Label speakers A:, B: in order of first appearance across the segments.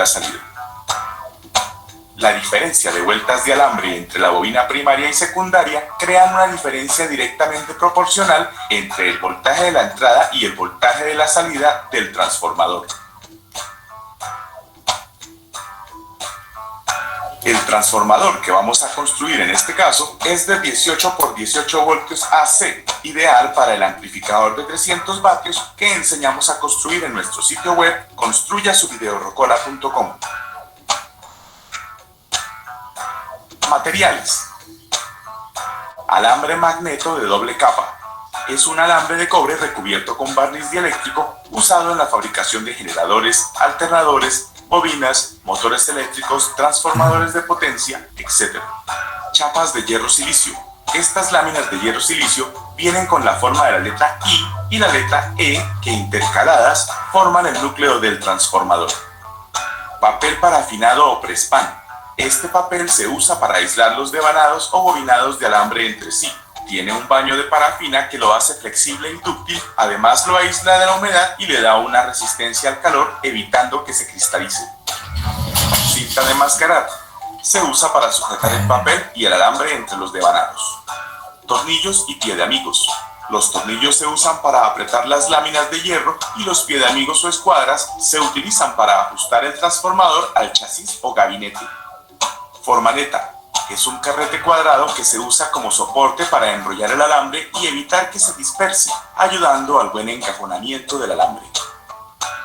A: la salida. La diferencia de vueltas de alambre entre la bobina primaria y secundaria crean una diferencia directamente proporcional entre el voltaje de la entrada y el voltaje de la salida del transformador. El transformador que vamos a construir en este caso es de 18 por 18 voltios AC, ideal para el amplificador de 300 vatios que enseñamos a construir en nuestro sitio web construyasuvideorocola.com. Materiales. Alambre magneto de doble capa. Es un alambre de cobre recubierto con barniz dieléctrico usado en la fabricación de generadores, alternadores, bobinas, motores eléctricos, transformadores de potencia, etc. Chapas de hierro silicio. Estas láminas de hierro silicio vienen con la forma de la letra I y la letra E que intercaladas forman el núcleo del transformador. Papel parafinado o press-pan. Este papel se usa para aislar los devanados o bobinados de alambre entre sí. Tiene un baño de parafina que lo hace flexible y dúctil, además lo aísla de la humedad y le da una resistencia al calor, evitando que se cristalice. Cinta de mascarar. Se usa para sujetar el papel y el alambre entre los devanados. Tornillos y pie de amigos. Los tornillos se usan para apretar las láminas de hierro y los pie de amigos o escuadras se utilizan para ajustar el transformador al chasis o gabinete. Formaleta. Es un carrete cuadrado que se usa como soporte para enrollar el alambre y evitar que se disperse, ayudando al buen encajonamiento del alambre.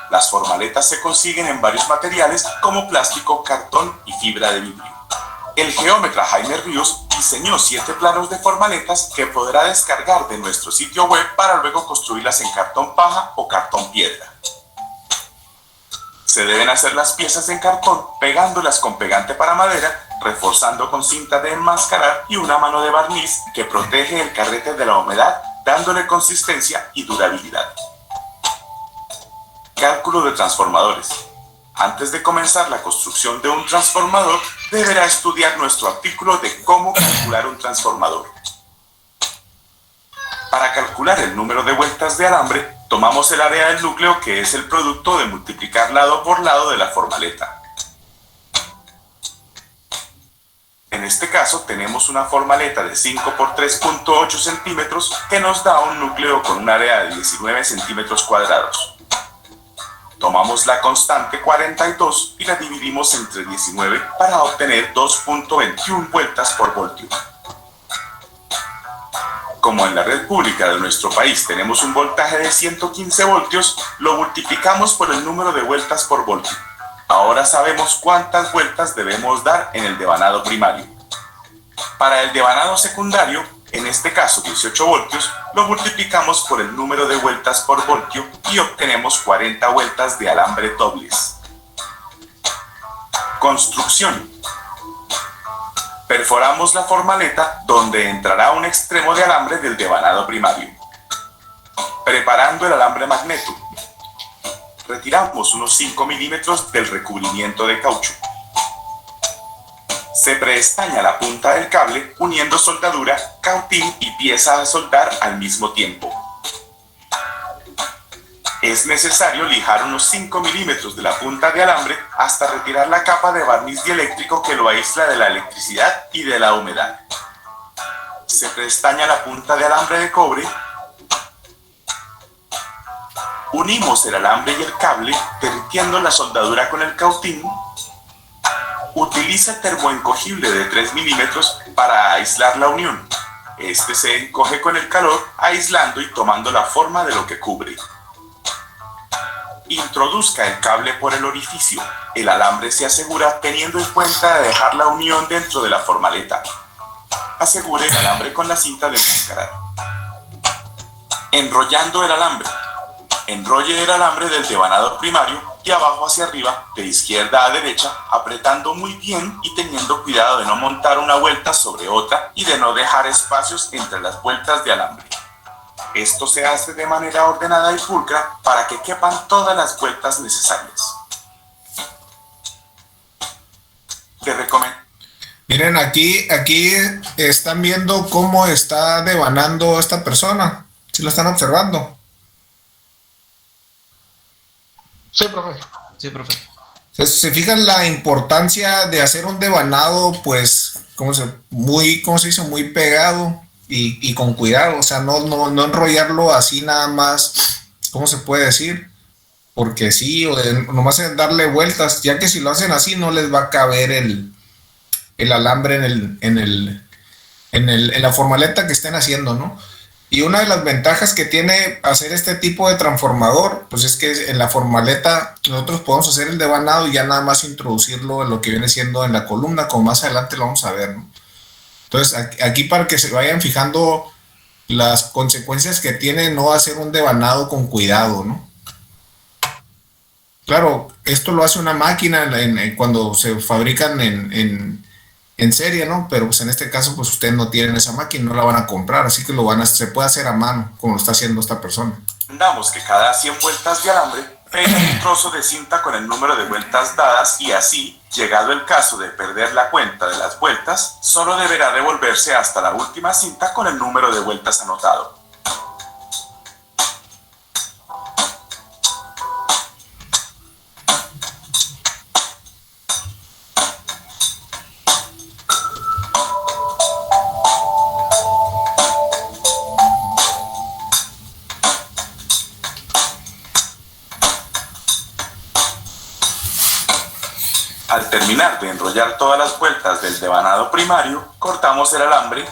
A: Las formaletas se consiguen en varios materiales como plástico, cartón y fibra de vidrio. El geómetra Jaime Ríos diseñó 7 planos de formaletas que podrá descargar de nuestro sitio web para luego construirlas en cartón paja o cartón piedra. Se deben hacer las piezas en cartón pegándolas con pegante para madera, reforzando con cinta de enmascarar y una mano de barniz que protege el carrete de la humedad, dándole consistencia y durabilidad. Cálculo de transformadores. Antes de comenzar la construcción de un transformador, deberá estudiar nuestro artículo de cómo calcular un transformador. Para calcular el número de vueltas de alambre, tomamos el área del núcleo, que es el producto de multiplicar lado por lado de la formaleta. En este caso tenemos una formaleta de 5 por 3.8 centímetros que nos da un núcleo con un área de 19 centímetros cuadrados. Tomamos la constante 42 y la dividimos entre 19 para obtener 2.21 vueltas por voltio. Como en la red pública de nuestro país tenemos un voltaje de 115 voltios, lo multiplicamos por el número de vueltas por voltio. Ahora sabemos cuántas vueltas debemos dar en el devanado primario. Para el devanado secundario, en este caso 18 voltios, lo multiplicamos por el número de vueltas por voltio y obtenemos 40 vueltas de alambre dobles. Construcción. Perforamos la formaleta donde entrará un extremo de alambre del devanado primario. Preparando el alambre magneto. Retiramos unos 5 milímetros del recubrimiento de caucho. Se preestaña la punta del cable uniendo soldadura, cautín y pieza a soldar al mismo tiempo. Es necesario lijar unos 5 milímetros de la punta de alambre hasta retirar la capa de barniz dieléctrico que lo aísla de la electricidad y de la humedad. Se preestaña la punta de alambre de cobre. Unimos el alambre y el cable derritiendo la soldadura con el cautín. Utiliza termoencogible de 3 milímetros para aislar la unión. Este se encoge con el calor, aislando y tomando la forma de lo que cubre. Introduzca el cable por el orificio. El alambre se asegura teniendo en cuenta de dejar la unión dentro de la formaleta. Asegure el alambre con la cinta de enmascarar. Enrollando el alambre. Enrolle el alambre del devanado primario de abajo hacia arriba, de izquierda a derecha, apretando muy bien y teniendo cuidado de no montar una vuelta sobre otra y de no dejar espacios entre las vueltas de alambre. Esto se hace de manera ordenada y pulcra para que quepan todas las vueltas necesarias. Te recomiendo.
B: Miren, aquí están viendo cómo está devanando esta persona. ¿Sí lo están observando?
C: Sí, profe.
D: Sí, profe.
B: Entonces, se fijan la importancia de hacer un devanado, pues, ¿cómo se dice? Muy pegado y con cuidado, o sea, no enrollarlo así nada más, ¿cómo se puede decir? Porque sí, nomás es darle vueltas, ya que si lo hacen así no les va a caber el alambre en la formaleta que estén haciendo, ¿no? Y una de las ventajas que tiene hacer este tipo de transformador, pues es que en la formaleta nosotros podemos hacer el devanado y ya nada más introducirlo en lo que viene siendo en la columna, como más adelante lo vamos a ver, ¿no? Entonces, aquí para que se vayan fijando las consecuencias que tiene no hacer un devanado con cuidado, ¿no? Claro, esto lo hace una máquina cuando se fabrican en serie, ¿no? Pero pues en este caso, pues ustedes no tienen esa máquina, no la van a comprar, así que se puede hacer a mano, como lo está haciendo esta persona.
A: Damos que cada 100 vueltas de alambre pegue un trozo de cinta con el número de vueltas dadas y así, llegado el caso de perder la cuenta de las vueltas, solo deberá devolverse hasta la última cinta con el número de vueltas anotado. Al terminar de enrollar todas las vueltas del devanado primario, cortamos el alambre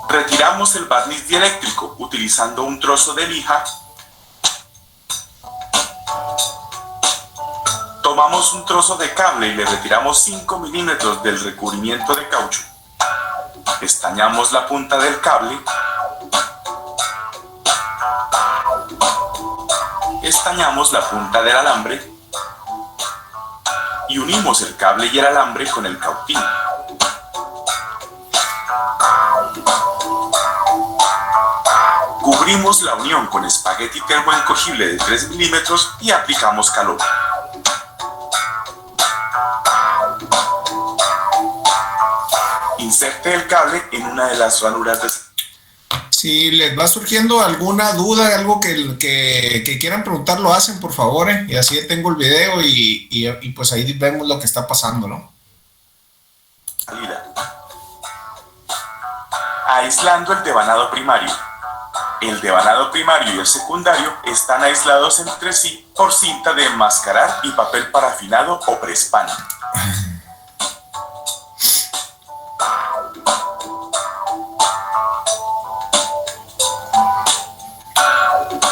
A: retiramos el barniz dieléctrico utilizando un trozo de lija, tomamos un trozo de cable y le retiramos 5 milímetros del recubrimiento de caucho, estañamos la punta del cable, estañamos la punta del alambre y unimos el cable y el alambre con el cautín. Cubrimos la unión con espagueti termoencogible de 3 milímetros y aplicamos calor. Inserte el cable en una de las ranuras de...
B: Si les va surgiendo alguna duda, algo que quieran preguntar, lo hacen, por favor, y así tengo el video y pues ahí vemos lo que está pasando, ¿no?
A: Salida. Aislando el devanado primario. El devanado primario y el secundario están aislados entre sí por cinta de enmascarar y papel parafinado o presspan.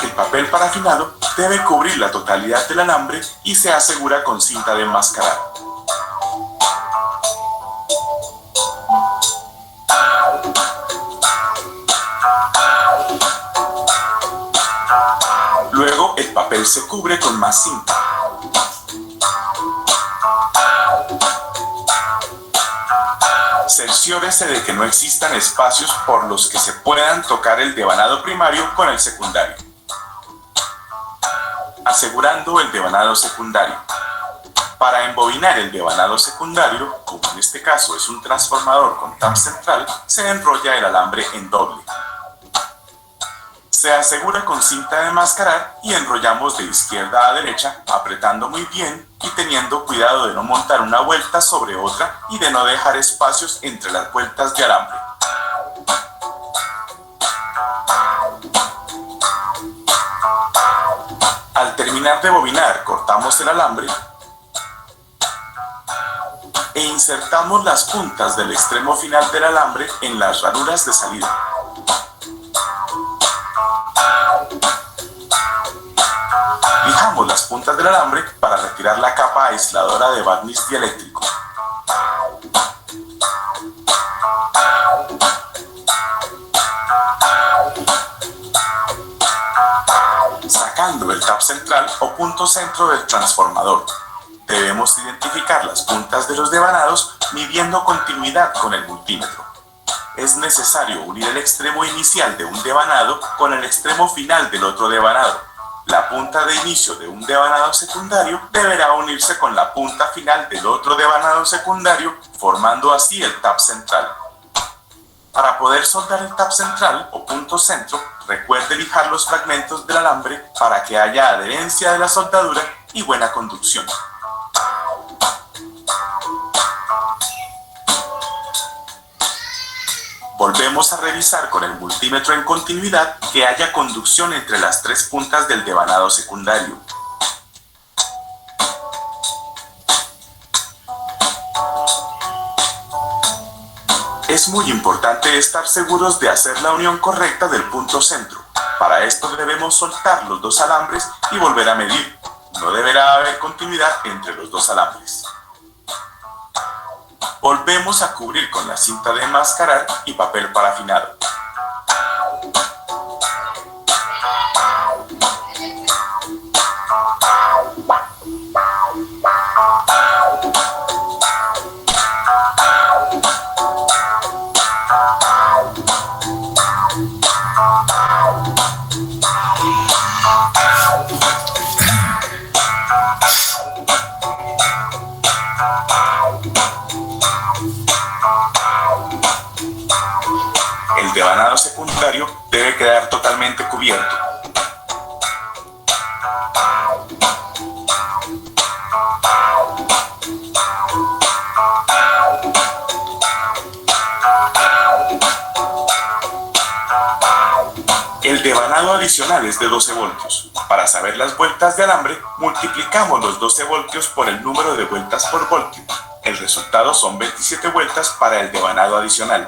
A: El papel parafinado debe cubrir la totalidad del alambre y se asegura con cinta de enmascarar. Luego el papel se cubre con más cinta. Cerciórese de que no existan espacios por los que se puedan tocar el devanado primario con el secundario. Asegurando el devanado secundario. Para embobinar el devanado secundario, como en este caso es un transformador con tap central, se enrolla el alambre en doble. Se asegura con cinta de enmascarar y enrollamos de izquierda a derecha, apretando muy bien y teniendo cuidado de no montar una vuelta sobre otra y de no dejar espacios entre las vueltas de alambre. Al terminar de bobinar, cortamos el alambre e insertamos las puntas del extremo final del alambre en las ranuras de salida. Lijamos las puntas del alambre para retirar la capa aisladora de barniz dieléctrico. Sacando el tap central o punto centro del transformador. Debemos identificar las puntas de los devanados midiendo continuidad con el multímetro. Es necesario unir el extremo inicial de un devanado con el extremo final del otro devanado. La punta de inicio de un devanado secundario deberá unirse con la punta final del otro devanado secundario, formando así el tap central. Para poder soldar el tap central o punto centro, recuerde lijar los fragmentos del alambre para que haya adherencia de la soldadura y buena conducción. Volvemos a revisar con el multímetro en continuidad que haya conducción entre las tres puntas del devanado secundario. Es muy importante estar seguros de hacer la unión correcta del punto centro. Para esto debemos soltar los dos alambres y volver a medir. No deberá haber continuidad entre los dos alambres. Volvemos a cubrir con la cinta de enmascarar y papel parafinado. El devanado secundario debe quedar totalmente cubierto. El devanado adicional es de 12 voltios. Para saber las vueltas de alambre, multiplicamos los 12 voltios por el número de vueltas por voltio. El resultado son 27 vueltas para el devanado adicional.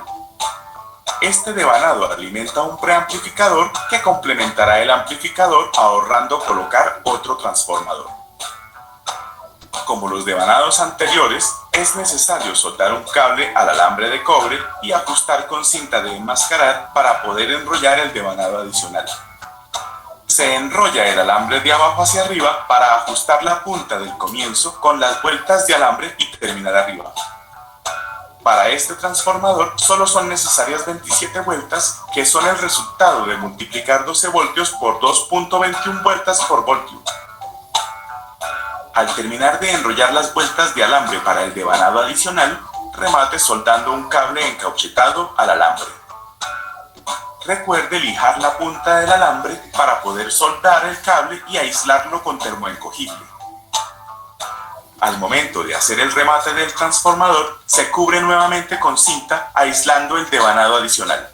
A: Este devanado alimenta un preamplificador que complementará el amplificador ahorrando colocar otro transformador. Como los devanados anteriores, es necesario soldar un cable al alambre de cobre y ajustar con cinta de enmascarar para poder enrollar el devanado adicional. Se enrolla el alambre de abajo hacia arriba para ajustar la punta del comienzo con las vueltas de alambre y terminar arriba. Para este transformador solo son necesarias 27 vueltas, que son el resultado de multiplicar 12 voltios por 2.21 vueltas por voltio. Al terminar de enrollar las vueltas de alambre para el devanado adicional, remate soldando un cable encauchetado al alambre. Recuerde lijar la punta del alambre para poder soldar el cable y aislarlo con termoencogible. Al momento de hacer el remate del transformador, se cubre nuevamente con cinta, aislando el devanado adicional.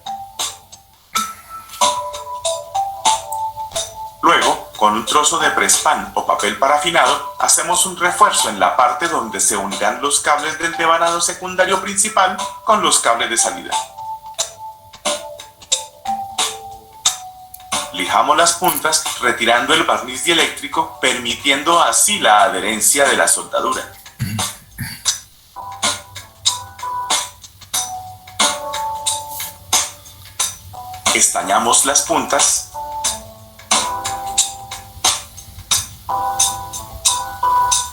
A: Luego, con un trozo de prespan o papel parafinado, hacemos un refuerzo en la parte donde se unirán los cables del devanado secundario principal con los cables de salida. Lijamos las puntas retirando el barniz dieléctrico, permitiendo así la adherencia de la soldadura. Estañamos las puntas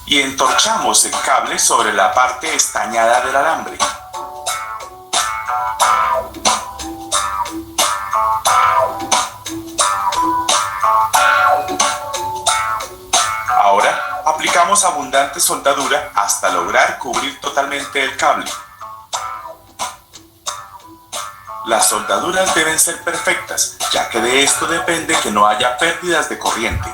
A: y entorchamos el cable sobre la parte estañada del alambre. Ahora aplicamos abundante soldadura hasta lograr cubrir totalmente el cable. Las soldaduras deben ser perfectas, ya que de esto depende que no haya pérdidas de corriente.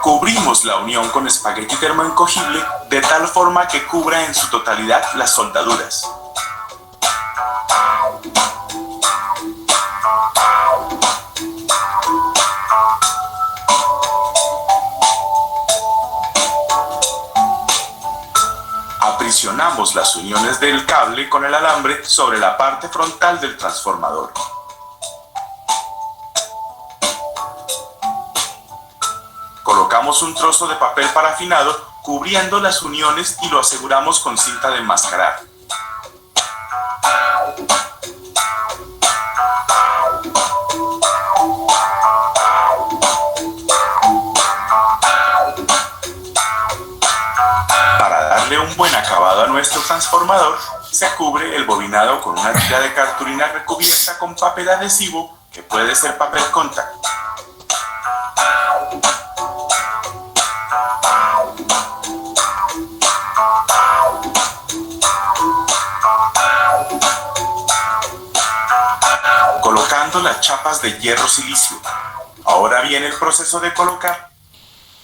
A: Cubrimos la unión con espagueti termoencogible de tal forma que cubra en su totalidad las soldaduras. Aprisionamos las uniones del cable con el alambre sobre la parte frontal del transformador. Colocamos un trozo de papel parafinado cubriendo las uniones y lo aseguramos con cinta de enmascarar. Para darle un buen acabado a nuestro transformador, se cubre el bobinado con una tira de cartulina recubierta con papel adhesivo, que puede ser papel contact. atornillando las chapas de hierro silicio. Ahora viene el proceso de colocar.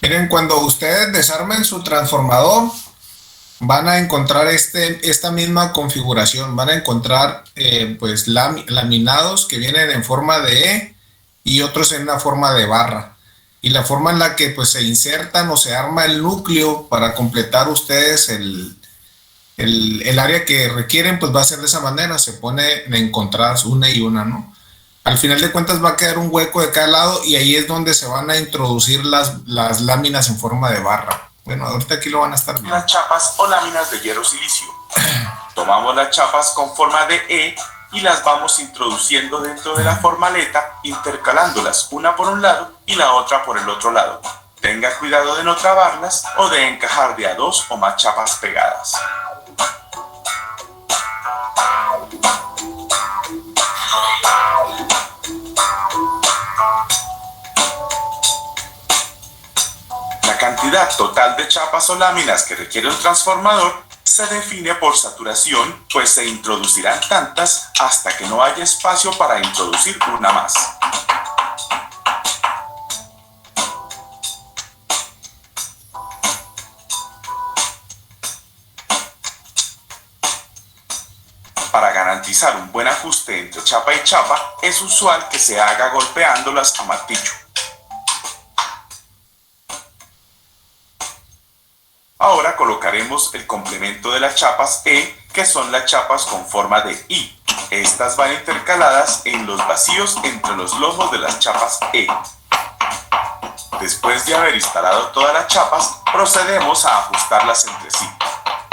B: Miren, cuando ustedes desarmen su transformador, van a encontrar esta misma configuración. Van a encontrar pues laminados que vienen en forma de E y otros en una forma de barra. Y la forma en la que pues se insertan o se arma el núcleo para completar ustedes el área que requieren, pues va a ser de esa manera. Se pone encontradas una y una, ¿no? Al final de cuentas va a quedar un hueco de cada lado y ahí es donde se van a introducir las láminas en forma de barra. Bueno, ahorita aquí lo van a estar viendo.
A: Las chapas o láminas de hierro silicio. Tomamos las chapas con forma de E y las vamos introduciendo dentro de la formaleta, intercalándolas una por un lado y la otra por el otro lado. Tenga cuidado de no trabarlas o de encajar de a dos o más chapas pegadas. La cantidad total de chapas o láminas que requiere un transformador se define por saturación, pues se introducirán tantas hasta que no haya espacio para introducir una más. Para garantizar un buen ajuste entre chapa y chapa, es usual que se haga golpeándolas a martillo. Ahora colocaremos el complemento de las chapas E, que son las chapas con forma de I. Estas van intercaladas en los vacíos entre los lomos de las chapas E. Después de haber instalado todas las chapas, procedemos a ajustarlas entre sí.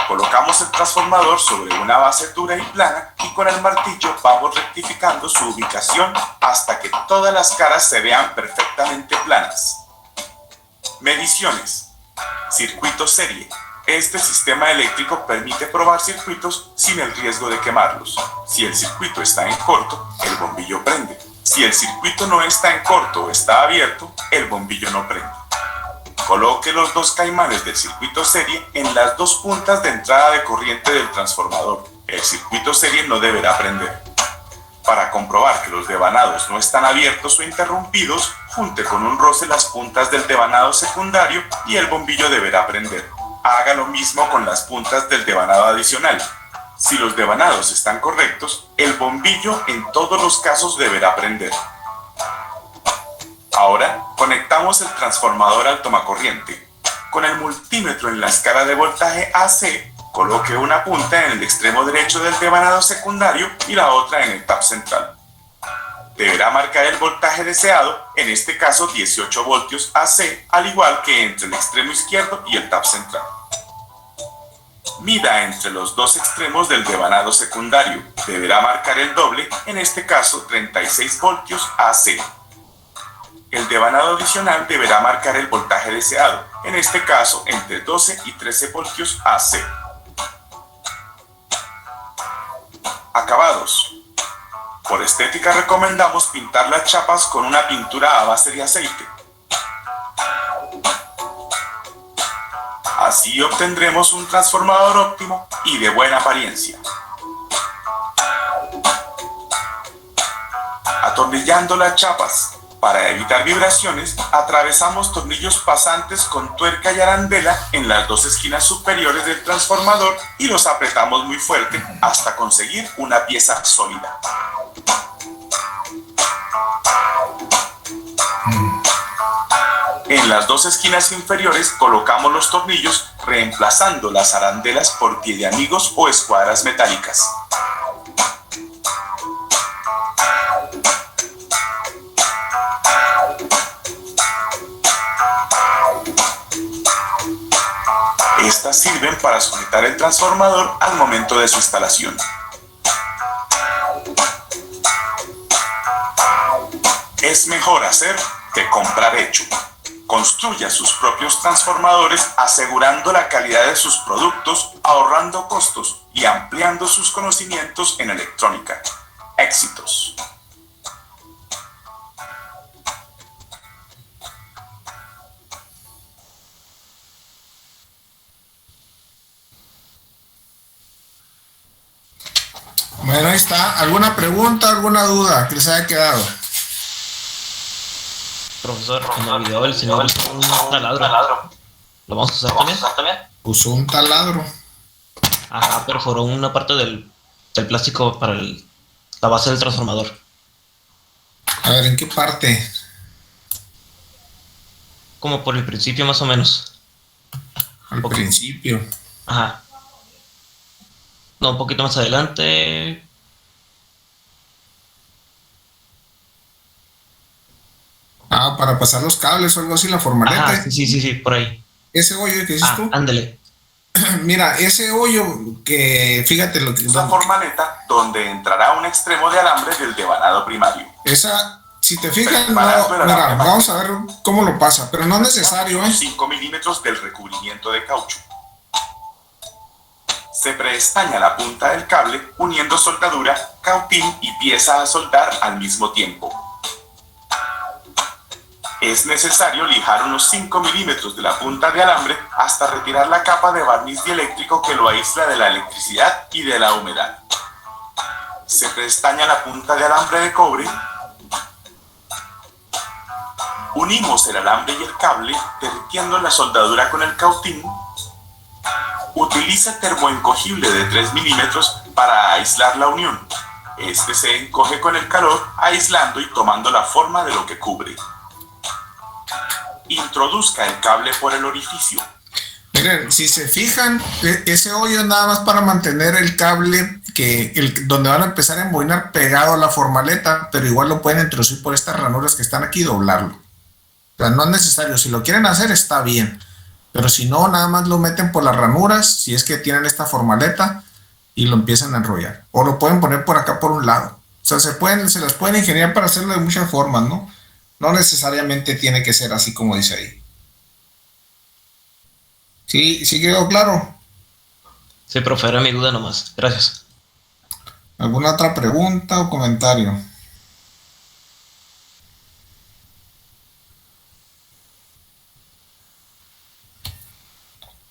A: Colocamos el transformador sobre una base dura y plana y con el martillo vamos rectificando su ubicación hasta que todas las caras se vean perfectamente planas. Mediciones. Circuito serie. Este sistema eléctrico permite probar circuitos sin el riesgo de quemarlos. Si el circuito está en corto, el bombillo prende. Si el circuito no está en corto o está abierto, el bombillo no prende. Coloque los dos caimanes del circuito serie en las dos puntas de entrada de corriente del transformador. El circuito serie no deberá prender. Para comprobar que los devanados no están abiertos o interrumpidos, junte con un roce las puntas del devanado secundario y el bombillo deberá prender. Haga lo mismo con las puntas del devanado adicional. Si los devanados están correctos, el bombillo en todos los casos deberá prender. Ahora, conectamos el transformador al tomacorriente. Con el multímetro en la escala de voltaje AC, coloque una punta en el extremo derecho del devanado secundario y la otra en el tap central. Deberá marcar el voltaje deseado, en este caso 18 voltios AC, al igual que entre el extremo izquierdo y el tap central. Mida entre los dos extremos del devanado secundario. Deberá marcar el doble, en este caso 36 voltios AC. El devanado adicional deberá marcar el voltaje deseado, en este caso entre 12 y 13 voltios AC. Acabados. Por estética recomendamos pintar las chapas con una pintura a base de aceite. Así obtendremos un transformador óptimo y de buena apariencia. Atornillando las chapas. Para evitar vibraciones, atravesamos tornillos pasantes con tuerca y arandela en las dos esquinas superiores del transformador y los apretamos muy fuerte hasta conseguir una pieza sólida. En las dos esquinas inferiores colocamos los tornillos reemplazando las arandelas por pie de amigos o escuadras metálicas. Estas sirven para sujetar el transformador al momento de su instalación. Es mejor hacer que comprar hecho. Construya sus propios transformadores asegurando la calidad de sus productos, ahorrando costos y ampliando sus conocimientos en electrónica. Éxitos.
B: Bueno, ahí está. ¿Alguna pregunta, alguna duda que les haya quedado?
C: Profesor, en el video el señor usó un taladro. ¿Lo vamos a usar también?
B: Usó un taladro.
C: Ajá, perforó una parte del plástico para la base del transformador.
B: A ver, ¿en qué parte?
C: Como por el principio más o menos.
B: Al principio.
C: Ajá. No, un poquito más adelante.
B: Ah, para pasar los cables o algo así, la formaleta.
C: Ajá, sí, por ahí.
B: Ese hoyo que dices tú.
C: Ándale.
B: Mira, ese hoyo que, fíjate lo que...
A: La formaleta donde entrará un extremo de alambre del devanado primario.
B: Esa, si te fijas, no, mira, vamos a ver cómo lo pasa, pero no es necesario,
A: 5 milímetros del recubrimiento de caucho. Se preestaña la punta del cable uniendo soldadura, cautín y pieza a soldar al mismo tiempo. Es necesario lijar unos 5 milímetros de la punta de alambre hasta retirar la capa de barniz dieléctrico que lo aísla de la electricidad y de la humedad. Se prestaña la punta de alambre de cobre. Unimos el alambre y el cable derritiendo la soldadura con el cautín. Utiliza termoencogible de 3 milímetros para aislar la unión. Este se encoge con el calor, aislando y tomando la forma de lo que cubre. Introduzca el cable por el orificio.
B: Miren, si se fijan, ese hoyo es nada más para mantener el cable donde van a empezar a embobinar pegado a la formaleta, pero igual lo pueden introducir por estas ranuras que están aquí y doblarlo. O sea, no es necesario. Si lo quieren hacer, está bien. Pero si no, nada más lo meten por las ranuras, si es que tienen esta formaleta, y lo empiezan a enrollar. O lo pueden poner por acá por un lado. O sea, se las pueden ingeniar para hacerlo de muchas formas, ¿no? No necesariamente tiene que ser así como dice ahí. ¿Sí quedó claro?
C: Sí, profe, era mi duda nomás. Gracias.
B: ¿Alguna otra pregunta o comentario?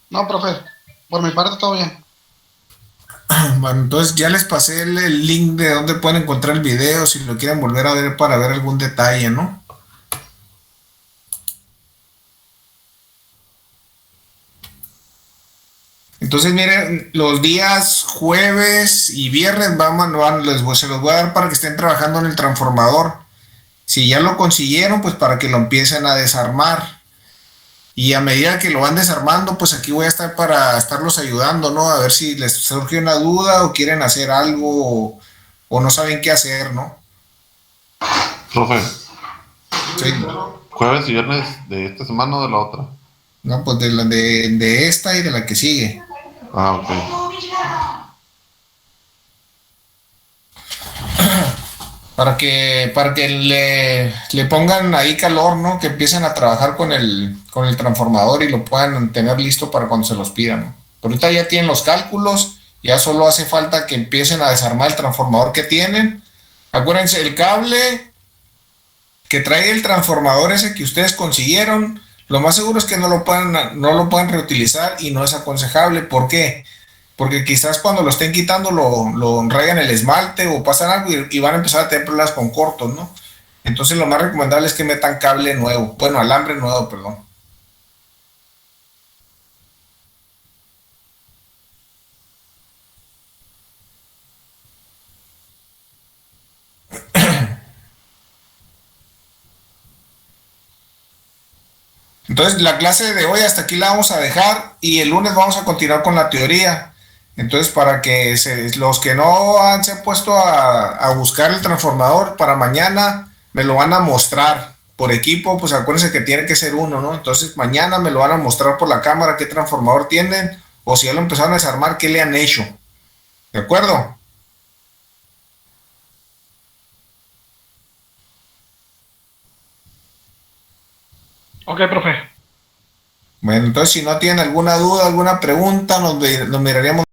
D: No, profe, por mi parte todo bien.
B: Bueno, entonces ya les pasé el link de donde pueden encontrar el video si lo quieren volver a ver para ver algún detalle, ¿no? Entonces, miren, los días jueves y viernes se los voy a dar para que estén trabajando en el transformador. Si ya lo consiguieron, pues para que lo empiecen a desarmar. Y a medida que lo van desarmando, pues aquí voy a estar para estarlos ayudando, ¿no? A ver si les surge una duda o quieren hacer algo o no saben qué hacer, ¿no?
E: Profe,
B: Sí.
E: jueves y viernes de esta semana o de la otra.
B: No, pues de esta y de la que sigue.
E: Ah, ok.
B: Para que le pongan ahí calor, ¿no? Que empiecen a trabajar con el transformador y lo puedan tener listo para cuando se los pidan, ¿no? Pero ahorita ya tienen los cálculos, ya solo hace falta que empiecen a desarmar el transformador que tienen. Acuérdense, el cable que trae el transformador ese que ustedes consiguieron, lo más seguro es que no lo puedan reutilizar y no es aconsejable. ¿Por qué? Porque quizás cuando lo estén quitando lo rayan el esmalte o pasan algo y van a empezar a tener problemas con cortos, ¿no? Entonces lo más recomendable es que metan cable nuevo, bueno, alambre nuevo, perdón. Entonces la clase de hoy hasta aquí la vamos a dejar y el lunes vamos a continuar con la teoría. Entonces para que los que no se han puesto a buscar el transformador para mañana me lo van a mostrar por equipo, pues acuérdense que tiene que ser uno, ¿no? Entonces mañana me lo van a mostrar por la cámara qué transformador tienen o si ya lo empezaron a desarmar, qué le han hecho. ¿De acuerdo?
D: Ok, profe.
B: Bueno, entonces si no tienen alguna duda, alguna pregunta, nos miraríamos.